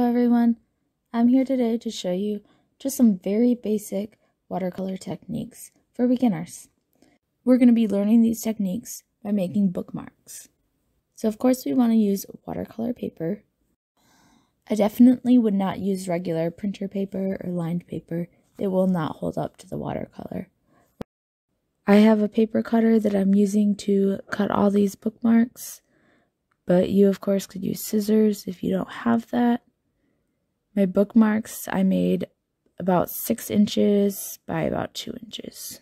Hello everyone, I'm here today to show you just some very basic watercolor techniques for beginners. We're going to be learning these techniques by making bookmarks. So of course we want to use watercolor paper. I definitely would not use regular printer paper or lined paper. It will not hold up to the watercolor. I have a paper cutter that I'm using to cut all these bookmarks, but you of course could use scissors if you don't have that. My bookmarks I made about 6 inches by about 2 inches.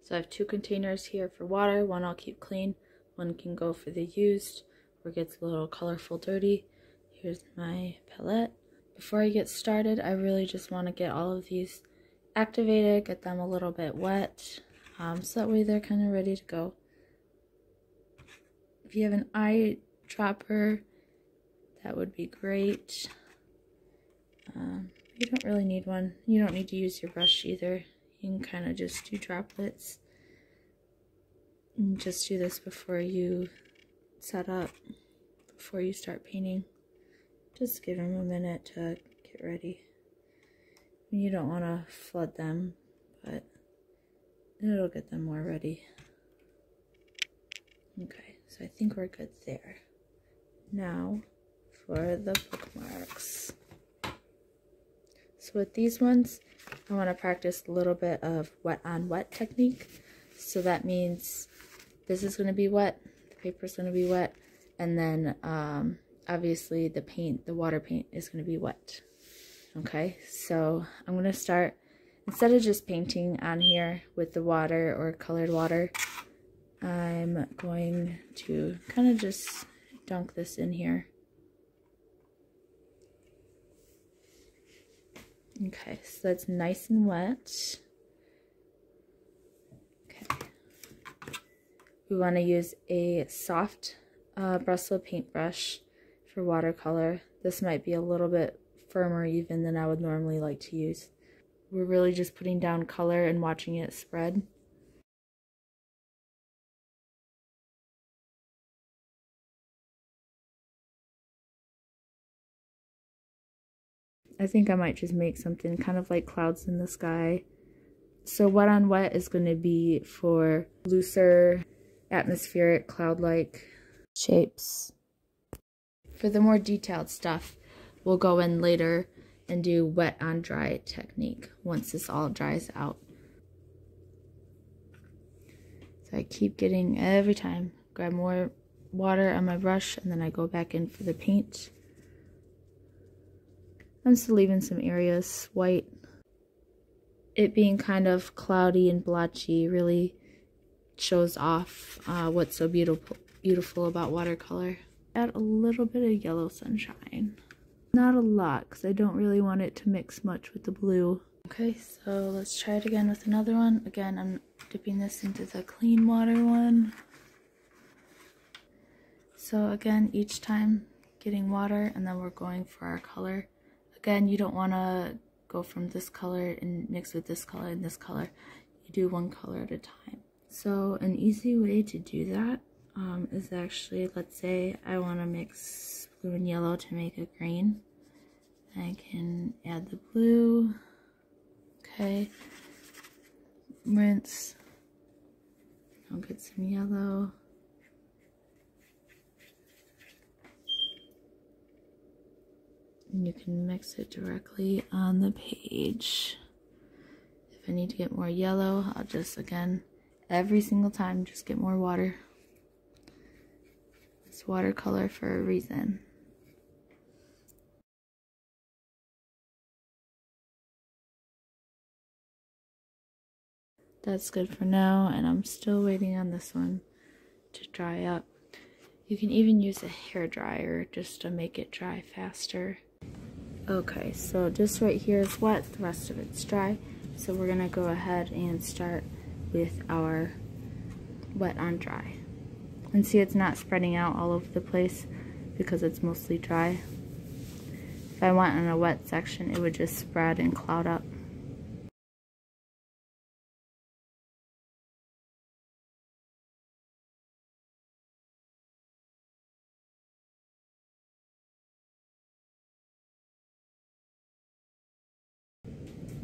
So I have 2 containers here for water. One I'll keep clean, one can go for the used or gets a little colorful dirty. Here's my palette. Before I get started, I really just want to get all of these activated, get them a little bit wet, so that way they're kind of ready to go. If you have an eyedropper, that would be great. You don't really need one. You don't need to use your brush either. You can kind of just do droplets. And just do this before you set up, before you start painting. Just give them a minute to get ready. You don't want to flood them, but it'll get them more ready. Okay, so I think we're good there. Now for the bookmarks. So with these ones, I want to practice a little bit of wet on wet technique. So that means this is going to be wet, the paper is going to be wet, and then obviously the paint, the water paint is going to be wet. Okay, so I'm going to start, instead of just painting on here with the water or colored water, I'm going to kind of just dunk this in here. Okay, so that's nice and wet. Okay. We want to use a soft bristle paintbrush for watercolor. This might be a little bit firmer even than I would normally like to use. We're really just putting down color and watching it spread. I think I might just make something kind of like clouds in the sky. So wet on wet is going to be for looser, atmospheric, cloud-like shapes. For the more detailed stuff, we'll go in later and do wet on dry technique once this all dries out. So I keep getting, every time, grab more water on my brush and then I go back in for the paint. I'm still leaving some areas white. It being kind of cloudy and blotchy really shows off what's so beautiful about watercolor. Add a little bit of yellow sunshine. Not a lot, because I don't really want it to mix much with the blue. Okay, so let's try it again with another one. Again, I'm dipping this into the clean water one. So again, each time getting water, and then we're going for our color. Again, you don't want to go from this color and mix with this color and this color. You do one color at a time. So an easy way to do that is actually, let's say I want to mix blue and yellow to make a green. I can add the blue. Okay. Rinse. I'll get some yellow. And you can mix it directly on the page. If I need to get more yellow, I'll just, again, every single time, just get more water. It's watercolor for a reason. That's good for now, and I'm still waiting on this one to dry up. You can even use a hair dryer just to make it dry faster. Okay, so this right here is wet, the rest of it's dry. So we're gonna go ahead and start with our wet on dry. And see, it's not spreading out all over the place because it's mostly dry. If I went on a wet section, it would just spread and cloud up.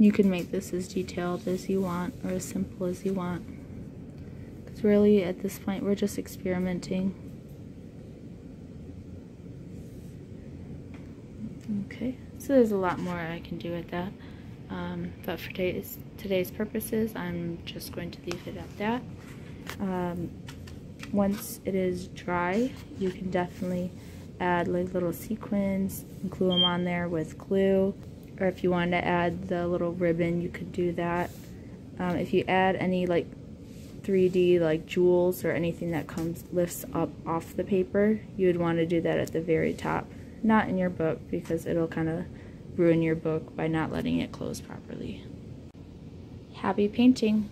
You can make this as detailed as you want or as simple as you want. Because really at this point we're just experimenting. Okay, so there's a lot more I can do with that. But for today's purposes, I'm just going to leave it at that. Once it is dry, you can definitely add like little sequins and glue them on there with glue. Or if you wanted to add the little ribbon, you could do that. If you add any like 3D like jewels or anything that lifts up off the paper, you would want to do that at the very top. Not in your book, because it'll kind of ruin your book by not letting it close properly. Happy painting!